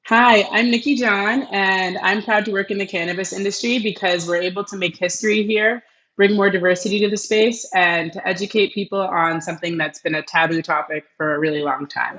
Hi, I'm Nikki John, and I'm proud to work in the cannabis industry because we're able to make history here, bring more diversity to the space, and to educate people on something that's been a taboo topic for a really long time.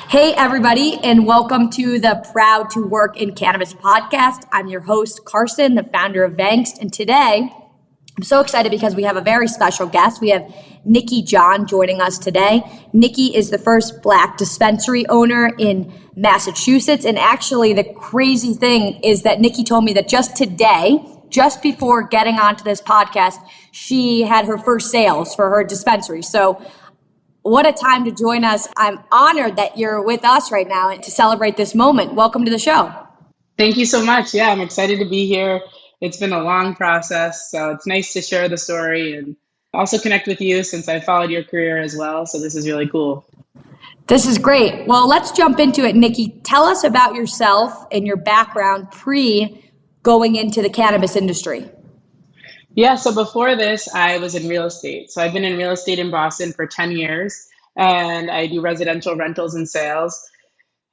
Hey, everybody, and welcome to the Proud to Work in Cannabis podcast. I'm your host, Karson, the founder of Vangst, and today I'm so excited because we have a very special guest. We have Nikki John joining us today. Nikki is the first Black dispensary owner in Massachusetts, and actually the crazy thing is that Nikki told me that just today, just before getting onto this podcast, she had her first sales for her dispensary. So what a time to join us. I'm honored that you're with us right now to celebrate this moment. Welcome to the show. Thank you so much. Yeah, I'm excited to be here. It's been a long process, so it's nice to share the story and also connect with you since I followed your career as well. So this is really cool. This is great. Well, let's jump into it. Nikki, tell us about yourself and your background pre going into the cannabis industry. Yeah, so before this, I was in real estate. So I've been in real estate in Boston for 10 years, and I do residential rentals and sales.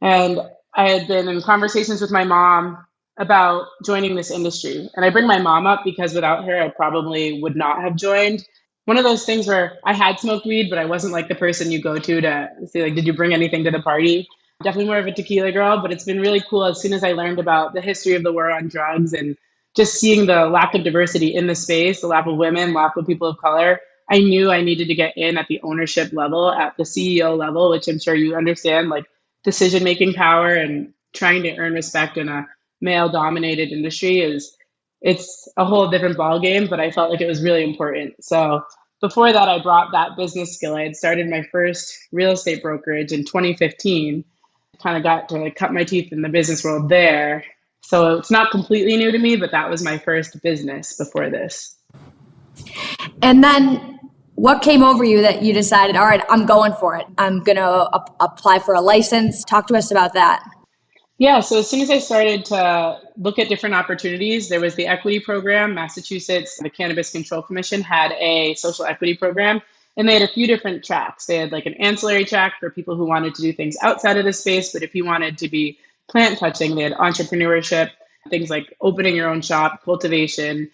And I had been in conversations with my mom about joining this industry. And I bring my mom up because without her, I probably would not have joined. One of those things where I had smoked weed, but I wasn't like the person you go to say, like, did you bring anything to the party? Definitely more of a tequila girl, but it's been really cool as soon as I learned about the history of the war on drugs and just seeing the lack of diversity in the space, the lack of women, lack of people of color. I knew I needed to get in at the ownership level, at the CEO level, which I'm sure you understand, like decision-making power and trying to earn respect in a male-dominated industry it's a whole different ballgame, but I felt like it was really important. So before that, I brought that business skill. I had started my first real estate brokerage in 2015, kind of got to cut my teeth in the business world there. So it's not completely new to me, but that was my first business before this. And then what came over you that you decided, all right, I'm going for it. I'm going to apply for a license. Talk to us about that. Yeah, so as soon as I started to look at different opportunities, there was the equity program. Massachusetts, the Cannabis Control Commission had a social equity program, and they had a few different tracks. They had like an ancillary track for people who wanted to do things outside of the space, but if you wanted to be plant touching, they had entrepreneurship, things like opening your own shop, cultivation,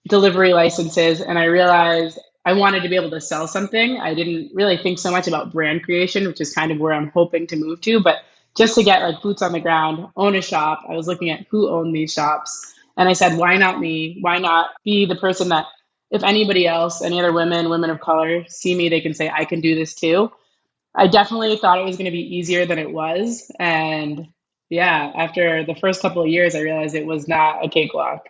delivery licenses. And I realized I wanted to be able to sell something. I didn't really think so much about brand creation, which is kind of where I'm hoping to move to, but just to get like boots on the ground, own a shop. I was looking at who owned these shops. And I said, why not me? Why not be the person that if anybody else, any other women of color see me, they can say, I can do this too. I definitely thought it was going to be easier than it was. And yeah, after the first couple of years, I realized it was not a cakewalk.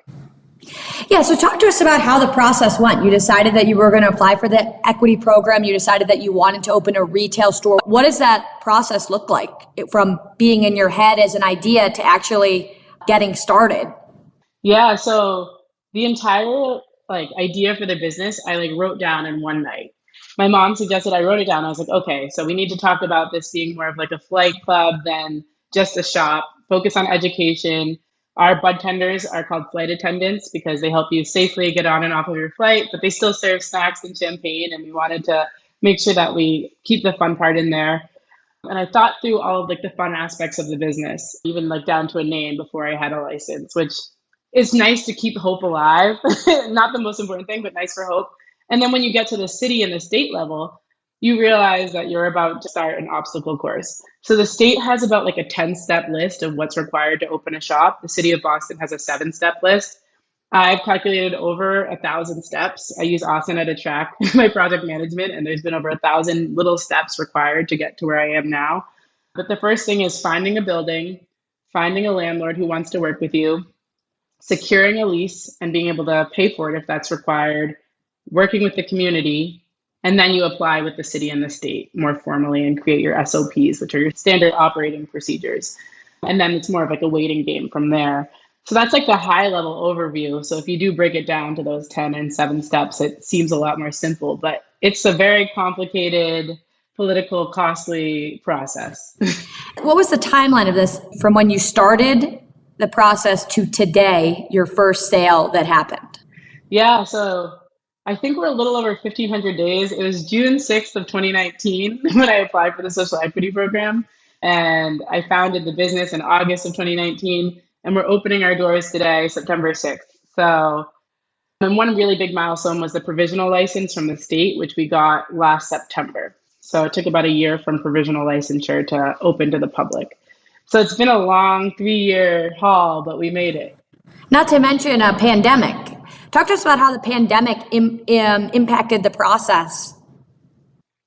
Yeah, so talk to us about how the process went. You decided that you were going to apply for the equity program. You decided that you wanted to open a retail store. What does that process look like from being in your head as an idea to actually getting started? Yeah, so the entire idea for the business, I wrote down in one night. My mom suggested I wrote it down. I was like, okay, so we need to talk about this being more of like a flight club than just a shop, focus on education. Our bud tenders are called flight attendants because they help you safely get on and off of your flight, but they still serve snacks and champagne. And we wanted to make sure that we keep the fun part in there. And I thought through all of the fun aspects of the business, even down to a name before I had a license, which is nice to keep hope alive. Not the most important thing, but nice for hope. And then when you get to the city and the state level, you realize that you're about to start an obstacle course. So the state has about a 10-step list of what's required to open a shop. The city of Boston has a 7-step list. I've calculated over 1,000 steps. I use Asana to track my project management, and there's been over 1,000 little steps required to get to where I am now. But the first thing is finding a building, finding a landlord who wants to work with you, securing a lease and being able to pay for it if that's required, working with the community, and then you apply with the city and the state more formally and create your SOPs, which are your standard operating procedures. And then it's more of a waiting game from there. So that's the high level overview. So if you do break it down to those 10 and 7 steps, it seems a lot more simple, but it's a very complicated, political, costly process. What was the timeline of this from when you started the process to today, your first sale that happened? Yeah, so I think we're a little over 1,500 days. It was June 6th of 2019 when I applied for the social equity program. And I founded the business in August of 2019. And we're opening our doors today, September 6th. So, and one really big milestone was the provisional license from the state, which we got last September. So it took about a year from provisional licensure to open to the public. So it's been a long 3-year haul, but we made it. Not to mention a pandemic. Talk to us about how the pandemic impacted the process.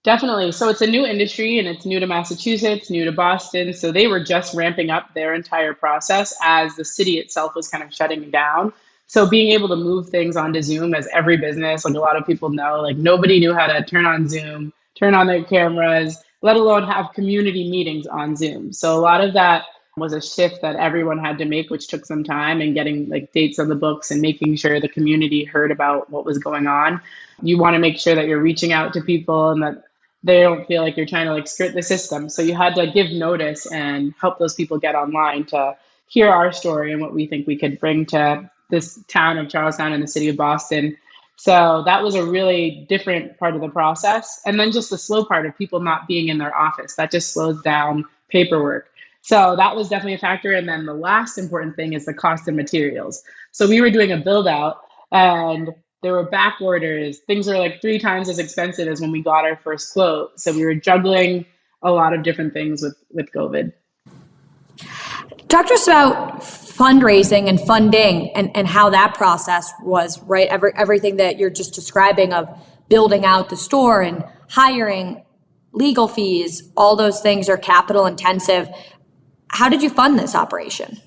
Definitely. So it's a new industry and it's new to Massachusetts, new to Boston. So they were just ramping up their entire process as the city itself was kind of shutting down. So being able to move things onto Zoom, as every business, like a lot of people know, like nobody knew how to turn on Zoom, turn on their cameras, let alone have community meetings on Zoom. So a lot of that was a shift that everyone had to make, which took some time, and getting like dates on the books and making sure the community heard about what was going on. You want to make sure that you're reaching out to people and that they don't feel like you're trying to like skirt the system. So you had to give notice and help those people get online to hear our story and what we think we could bring to this town of Charlestown and the city of Boston. So that was a really different part of the process. And then just the slow part of people not being in their office, that just slows down paperwork. So that was definitely a factor. And then the last important thing is the cost of materials. So we were doing a build out and there were back orders. Things were like 3 times as expensive as when we got our first quote. So we were juggling a lot of different things with COVID. Talk to us about fundraising and funding and how that process was, right? Everything that you're just describing of building out the store and hiring, legal fees, all those things are capital intensive. How did you fund this operation?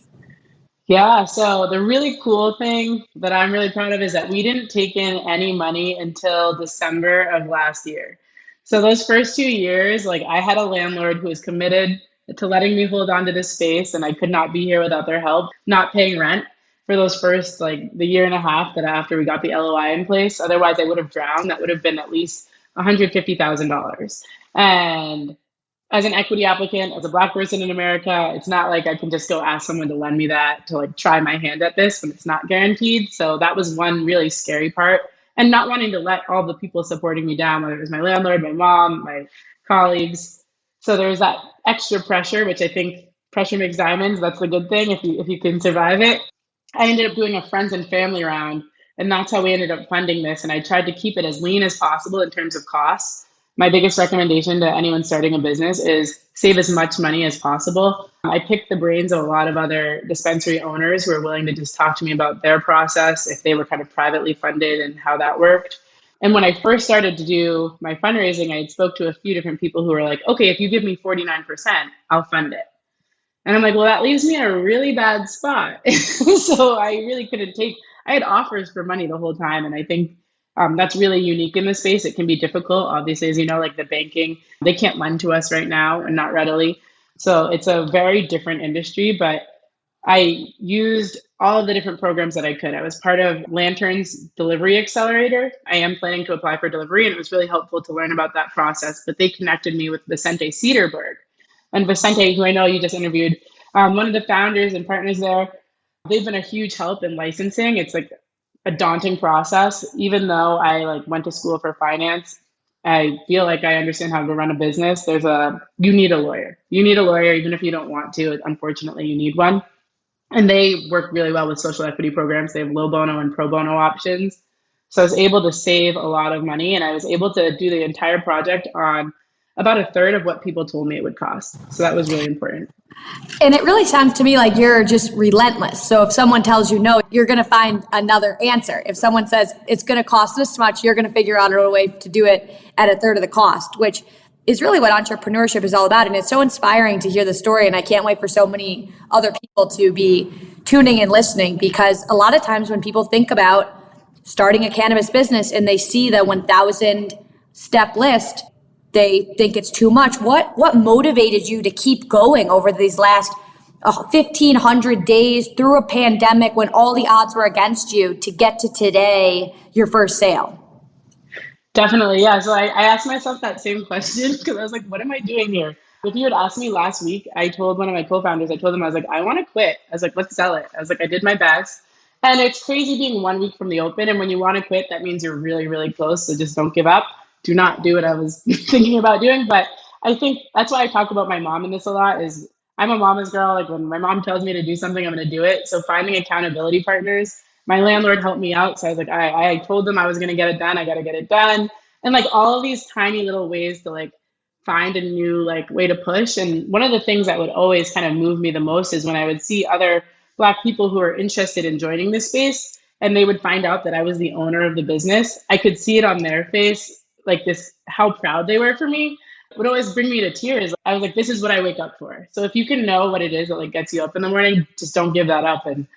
Yeah, so the really cool thing that I'm really proud of is that we didn't take in any money until December of last year. So those first 2 years, like I had a landlord who was committed to letting me hold on to this space and I could not be here without their help, not paying rent for those first like the year and a half that after we got the LOI in place. Otherwise I would have drowned. That would have been at least $150,000. And as an equity applicant, as a Black person in America, it's not like I can just go ask someone to lend me that to like try my hand at this when it's not guaranteed. So that was one really scary part. And not wanting to let all the people supporting me down, whether it was my landlord, my mom, my colleagues. So there was that extra pressure, which I think pressure makes diamonds. That's the good thing if you can survive it. I ended up doing a friends and family round, and that's how we ended up funding this. And I tried to keep it as lean as possible in terms of costs. My biggest recommendation to anyone starting a business is save as much money as possible. I picked the brains of a lot of other dispensary owners who were willing to just talk to me about their process, if they were kind of privately funded and how that worked. And when I first started to do my fundraising, I spoke to a few different people who were like, okay, if you give me 49%, I'll fund it. And I'm like, well, that leaves me in a really bad spot. So I really couldn't I had offers for money the whole time. And I think that's really unique in this space. It can be difficult. Obviously, as you know, like the banking, they can't lend to us right now and not readily. So it's a very different industry, but I used all of the different programs that I could. I was part of Lantern's Delivery Accelerator. I am planning to apply for delivery, and it was really helpful to learn about that process. But they connected me with Vicente Cedarberg. And Vicente, who I know you just interviewed, one of the founders and partners there, they've been a huge help in licensing. It's like a daunting process. Even though I went to school for finance, I feel like I understand how to run a business. You need a lawyer. You need a lawyer, even if you don't want to. Unfortunately, you need one. And they work really well with social equity programs. They have low bono and pro bono options. So I was able to save a lot of money, and I was able to do the entire project on about a third of what people told me it would cost. So that was really important. And it really sounds to me like you're just relentless. So if someone tells you no, you're going to find another answer. If someone says it's going to cost this much, you're going to figure out a way to do it at a third of the cost, which is really what entrepreneurship is all about. And it's so inspiring to hear the story. And I can't wait for so many other people to be tuning and listening, because a lot of times when people think about starting a cannabis business and they see the 1,000 step list, they think it's too much. What motivated you to keep going over these last 1,500 days through a pandemic when all the odds were against you to get to today, your first sale? Definitely, yeah. So I asked myself that same question because I was like, what am I doing here? If you had asked me last week, I told one of my co-founders, I told them, I was like, I want to quit. I was like, let's sell it. I was like, I did my best. And it's crazy being 1 week from the open. And when you want to quit, that means you're really, really close. So just don't give up. Do not do what I was thinking about doing. But I think that's why I talk about my mom in this a lot is I'm a mama's girl. Like when my mom tells me to do something, I'm going to do it. So finding accountability partners, my landlord helped me out. So I was like, I told them I was going to get it done. I got to get it done. And like all of these tiny little ways to like find a new like way to push. And one of the things that would always kind of move me the most is when I would see other Black people who are interested in joining this space and they would find out that I was the owner of the business. I could see it on their face, like this, how proud they were for me. It would always bring me to tears. I was like, this is what I wake up for. So if you can know what it is that like gets you up in the morning, just don't give that up and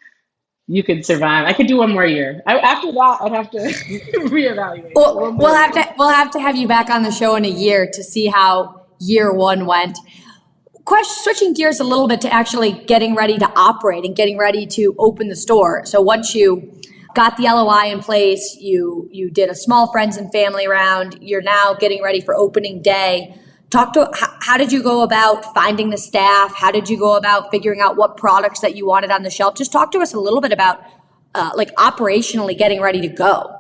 you could survive. I could do one more year. After that, I'd have to reevaluate. Well, we'll have to have you back on the show in a year to see how year one went. Switching gears a little bit to actually getting ready to operate and getting ready to open the store. So once you got the LOI in place, you did a small friends and family round, you're now getting ready for opening day. How did you go about finding the staff? How did you go about figuring out what products that you wanted on the shelf? Just talk to us a little bit about like operationally getting ready to go.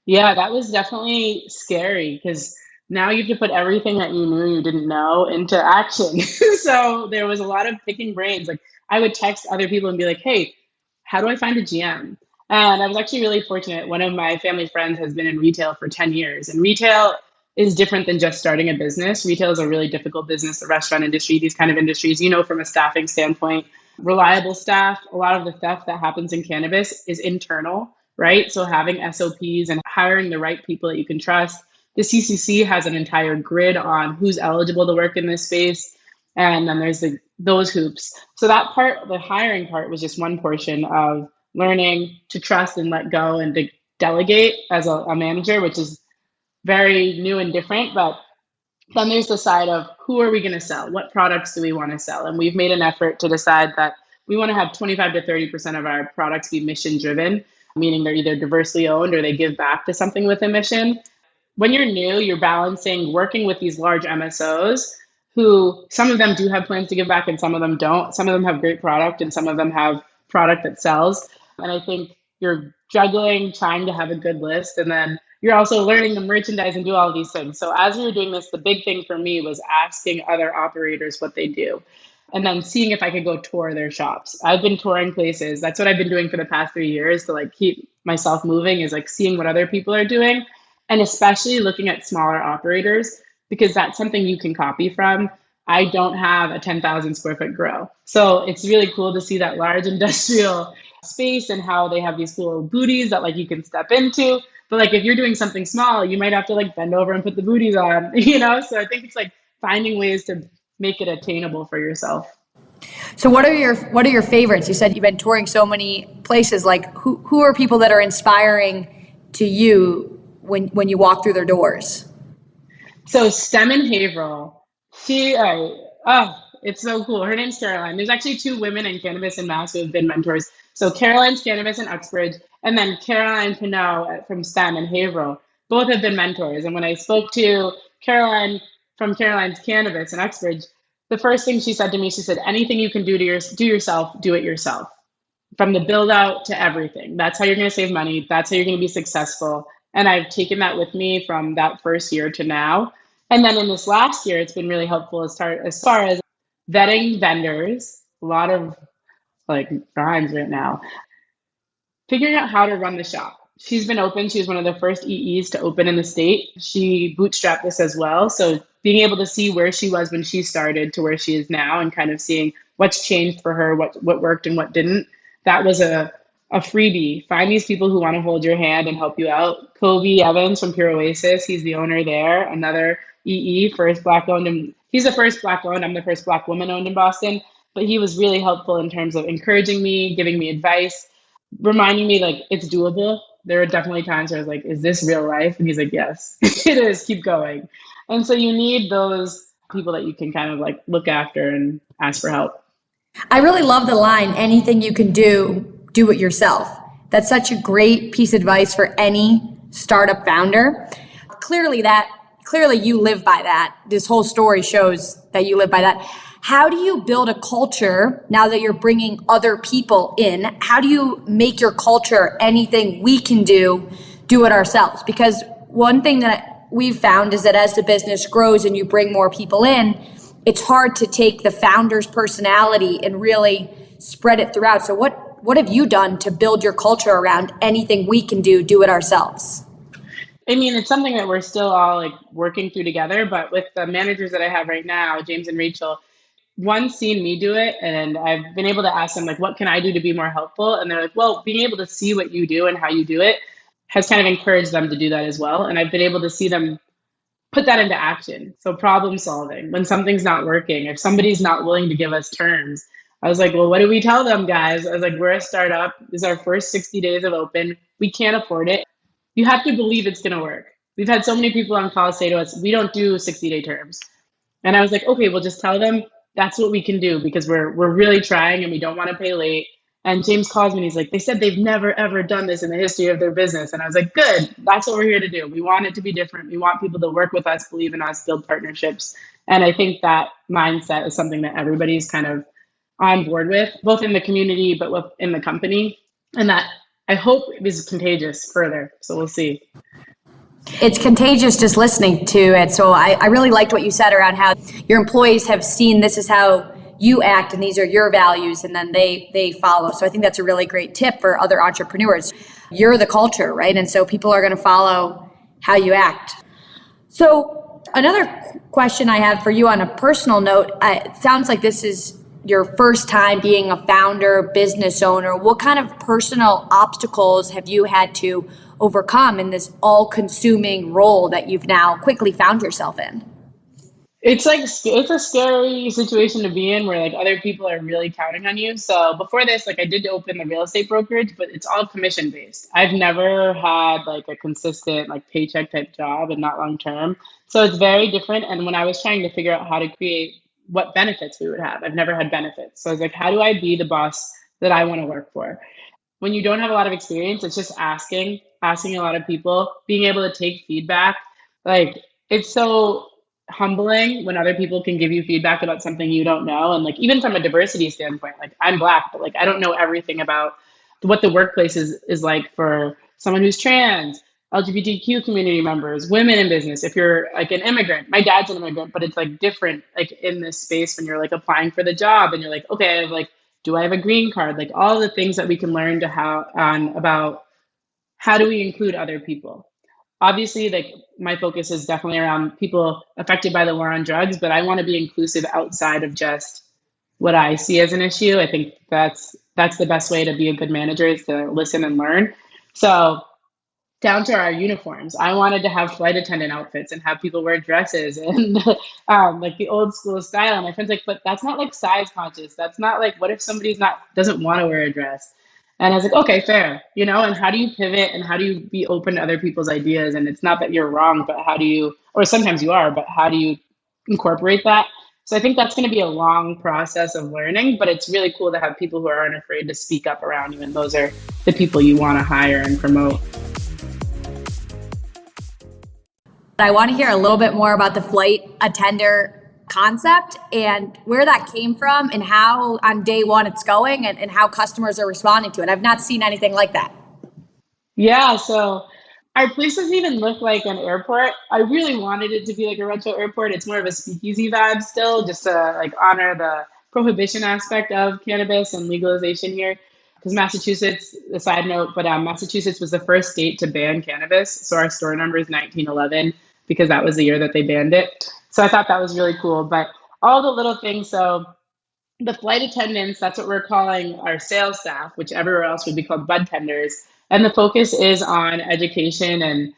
Yeah, that was definitely scary because now you have to put everything that you knew you didn't know into action. So there was a lot of picking brains. Like I would text other people and be like, hey, how do I find a GM? And I was actually really fortunate. One of my family friends has been in retail for 10 years. And retail is different than just starting a business. Retail is a really difficult business, the restaurant industry, these kind of industries, from a staffing standpoint, reliable staff. A lot of the theft that happens in cannabis is internal, right? So having SOPs and hiring the right people that you can trust. The CCC has an entire grid on who's eligible to work in this space. And then there's those hoops. So that part, the hiring part was just one portion of learning to trust and let go and to delegate as a manager, which is very new and different. But then there's the side of who are we going to sell? What products do we want to sell? And we've made an effort to decide that we want to have 25 to 30% of our products be mission driven, meaning they're either diversely owned or they give back to something with a mission. When you're new, you're balancing working with these large MSOs who some of them do have plans to give back and some of them don't. Some of them have great product and some of them have product that sells. And I think you're juggling, trying to have a good list. And then you're also learning the merchandise and do all of these things. So as we were doing this, the big thing for me was asking other operators what they do and then seeing if I could go tour their shops. I've been touring places. That's what I've been doing for the past 3 years to like keep myself moving, is like seeing what other people are doing. And especially looking at smaller operators, because that's something you can copy from. I don't have a 10,000 square foot grow. So it's really cool to see that large industrial space and how they have these cool booties that like you can step into. But like if you're doing something small, you might have to like bend over and put the booties on, So I think it's like finding ways to make it attainable for yourself. So what are your favorites? You said you've been touring so many places. Like who are people that are inspiring to you when you walk through their doors? So Stem in Haverhill, it's so cool. Her name's Caroline. There's actually 2 women in cannabis in Mass who have been mentors. So Caroline's Cannabis in Uxbridge, and then Caroline Pinot from Stem in Haverhill. Both have been mentors. And when I spoke to Caroline from Caroline's Cannabis in Uxbridge, the first thing she said to me, she said, anything you can do yourself, do it yourself. From the build out to everything. That's how you're going to save money. That's how you're going to be successful. And I've taken that with me from that first year to now. And then in this last year, it's been really helpful as far as vetting vendors, a lot of like rhymes right now, figuring out how to run the shop. She's been open. She was one of the first EEs to open in the state. She bootstrapped this as well. So being able to see where she was when she started to where she is now and kind of seeing what's changed for her, what worked and what didn't, that was a freebie. Find these people who want to hold your hand and help you out. Kobe Evans from Pure Oasis, he's the owner there, another EE, first Black owned, and he's the first Black owned. I'm the first Black woman owned in Boston, but he was really helpful in terms of encouraging me, giving me advice, reminding me like it's doable. There were definitely times where I was like, is this real life? And he's like, yes, it is, keep going. And so you need those people that you can kind of like look after and ask for help. I really love the line, anything you can do it yourself. That's such a great piece of advice for any startup founder. Clearly that clearly you live by that. This whole story shows that you live by that. How do you build a culture now that you're bringing other people in? How do you make your culture anything we can do it ourselves? Because one thing that we've found is that as the business grows and you bring more people in, it's hard to take the founder's personality and really spread it throughout. So what have you done to build your culture around anything we can do it ourselves? I mean, it's something that we're still all like working through together, but with the managers that I have right now, James and Rachel, one seen me do it, and I've been able to ask them like, what can I do to be more helpful? And they're like, well, being able to see what you do and how you do it has kind of encouraged them to do that as well. And I've been able to see them put that into action. So problem solving, when something's not working, if somebody's not willing to give us terms, I was like, well, what do we tell them, guys? I was like, we're a startup. This is our first 60 days of open. We can't afford it. You have to believe it's going to work. We've had so many people on calls say to us, we don't do 60-day terms. And I was like, okay, well, just tell them that's what we can do because we're really trying and we don't want to pay late. And James calls me and he's like, they said they've never, ever done this in the history of their business. And I was like, good, that's what we're here to do. We want it to be different. We want people to work with us, believe in us, build partnerships. And I think that mindset is something that everybody's kind of on board with, both in the community, but in the company. And that I hope is contagious further. So we'll see. It's contagious just listening to it. So I really liked what you said around how your employees have seen this is how you act and these are your values, and then they follow. So I think that's a really great tip for other entrepreneurs. You're the culture, right? And so people are going to follow how you act. So another question I have for you on a personal note, it sounds like this is your first time being a founder, business owner. What kind of personal obstacles have you had to overcome in this all-consuming role that you've now quickly found yourself in? It's a scary situation to be in where like other people are really counting on you. So before this, like I did open the real estate brokerage, but it's all commission based. I've never had like a consistent like paycheck type job and not long term. So it's very different. And when I was trying to figure out how to create what benefits we would have, I've never had benefits. So I was like, how do I be the boss that I want to work for? When you don't have a lot of experience, it's just asking a lot of people, being able to take feedback. Like it's so humbling when other people can give you feedback about something you don't know. And like even from a diversity standpoint, like I'm Black, but like I don't know everything about what the workplace is like for someone who's trans, LGBTQ community members, women in business. If you're like an immigrant, my dad's an immigrant, but it's like different like in this space when you're like applying for the job and you're like, okay, I have like, do I have a green card? Like all the things that we can learn about how do we include other people. Obviously, like my focus is definitely around people affected by the war on drugs, but I want to be inclusive outside of just what I see as an issue. I think that's the best way to be a good manager is to listen and learn. So down to our uniforms, I wanted to have flight attendant outfits and have people wear dresses and like the old school style. And my friend's like, but that's not like size conscious. That's not like, what if somebody's doesn't want to wear a dress? And I was like, okay, fair, and how do you pivot and how do you be open to other people's ideas? And it's not that you're wrong, but how do you, or sometimes you are, but how do you incorporate that? So I think that's going to be a long process of learning, but it's really cool to have people who aren't afraid to speak up around you. And those are the people you want to hire and promote. I want to hear a little bit more about the flight attender concept and where that came from and how on day one it's going and how customers are responding to it. I've not seen anything like that. Yeah, so our place doesn't even look like an airport. I really wanted it to be like a retro airport. It's more of a speakeasy vibe still, just to like honor the prohibition aspect of cannabis and legalization here. Because Massachusetts, a side note, but Massachusetts was the first state to ban cannabis. So our store number is 1911 because that was the year that they banned it. So I thought that was really cool. But all the little things, so the flight attendants, that's what we're calling our sales staff, which everywhere else would be called bud tenders. And the focus is on education and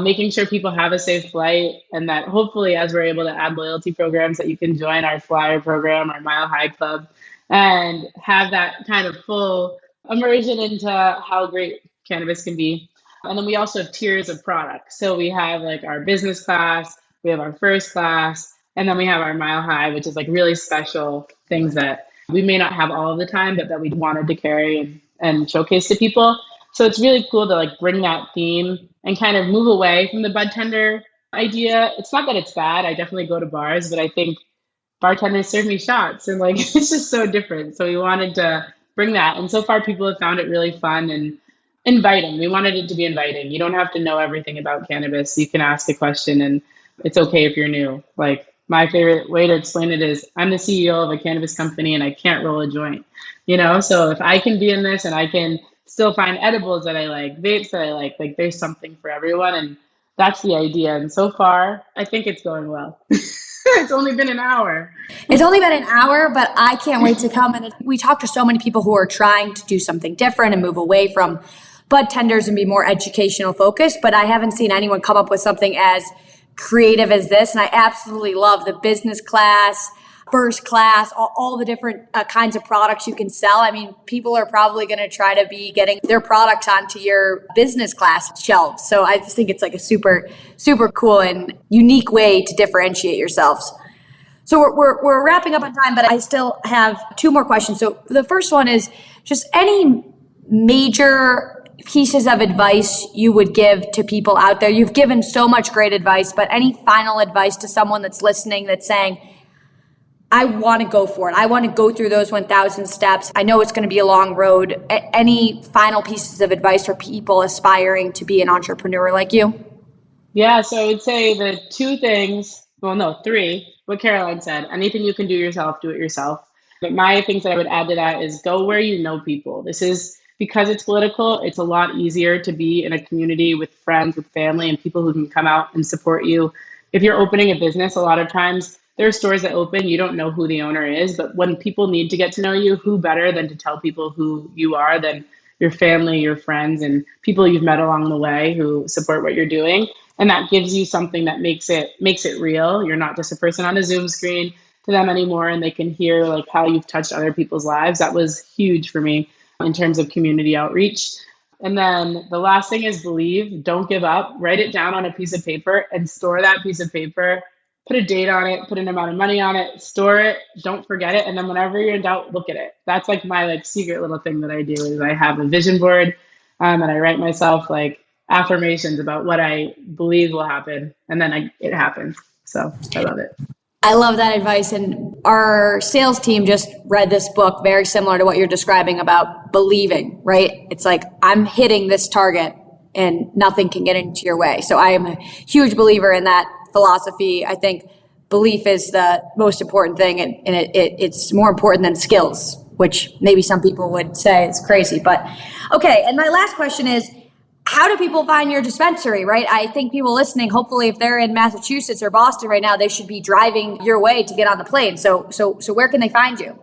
making sure people have a safe flight. And that hopefully as we're able to add loyalty programs that you can join our flyer program, our Mile High Club, and have that kind of full immersion into how great cannabis can be. And then we also have tiers of products. So we have like our business class, we have our first class, and then we have our Mile High, which is like really special things that we may not have all of the time, but that we wanted to carry and showcase to people. So it's really cool to like bring that theme and kind of move away from the bud tender idea, it's not that it's bad. I definitely go to bars, but I think bartenders serve me shots and like it's just so different. So we wanted to bring that. And so far people have found it really fun and inviting. We wanted it to be inviting. You don't have to know everything about cannabis. You can ask a question and it's okay if you're new. Like my favorite way to explain it is I'm the CEO of a cannabis company and I can't roll a joint. So if I can be in this and I can still find edibles that I like, vapes that I like there's something for everyone. And that's the idea. And so far, I think it's going well. It's only been an hour. It's only been an hour, but I can't wait to come. And we talk to so many people who are trying to do something different and move away from bud tenders and be more educational focused. But I haven't seen anyone come up with something as creative as this. And I absolutely love the business class, first class, all the different kinds of products you can sell. I mean, people are probably going to try to be getting their products onto your business class shelves. So I just think it's like a super, super cool and unique way to differentiate yourselves. So we're wrapping up on time, but I still have two more questions. So the first one is just any major pieces of advice you would give to people out there. You've given so much great advice, but any final advice to someone that's listening that's saying, I want to go for it. I want to go through those 1,000 steps. I know it's going to be a long road. Any final pieces of advice for people aspiring to be an entrepreneur like you? Yeah, so I would say the two things, well, no, three, what Caroline said, anything you can do yourself, do it yourself. But my things that I would add to that is go where you know people. This is because it's political, it's a lot easier to be in a community with friends, with family, and people who can come out and support you. If you're opening a business, a lot of times there are stores that open, you don't know who the owner is, but when people need to get to know you, who better than to tell people who you are than your family, your friends, and people you've met along the way who support what you're doing. And that gives you something that makes it real. You're not just a person on a Zoom screen to them anymore, and they can hear like how you've touched other people's lives. That was huge for me in terms of community outreach. And then the last thing is believe, don't give up, write it down on a piece of paper and store that piece of paper, put a date on it, put an amount of money on it, store it, don't forget it. And then whenever you're in doubt, look at it. That's like my like secret little thing that I do is I have a vision board and I write myself like affirmations about what I believe will happen. And then it happens. So I love it. I love that advice. And our sales team just read this book very similar to what you're describing about believing, right? It's like, I'm hitting this target and nothing can get into your way. So I am a huge believer in that philosophy. I think belief is the most important thing, and it's more important than skills, which maybe some people would say is crazy. But okay, and my last question is, how do people find your dispensary, right? I think people listening, hopefully if they're in Massachusetts or Boston right now, they should be driving your way to get on the plane. So where can they find you?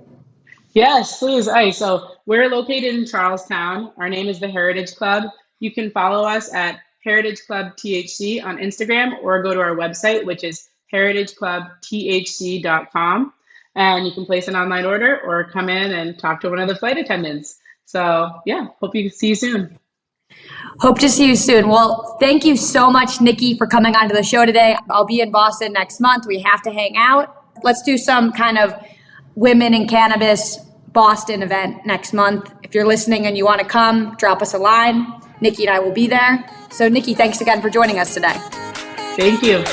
Yes, please. All right, so we're located in Charlestown. Our name is the Heritage Club. You can follow us at Heritage Club THC on Instagram or go to our website, which is heritageclubthc.com. And you can place an online order or come in and talk to one of the flight attendants. So yeah, hope you see you soon. Hope to see you soon. Well, thank you so much, Nikki, for coming onto the show today. I'll be in Boston next month. We have to hang out. Let's do some kind of women in cannabis Boston event next month. If you're listening and you want to come, drop us a line. Nikki and I will be there. So Nikki, thanks again for joining us today. Thank you.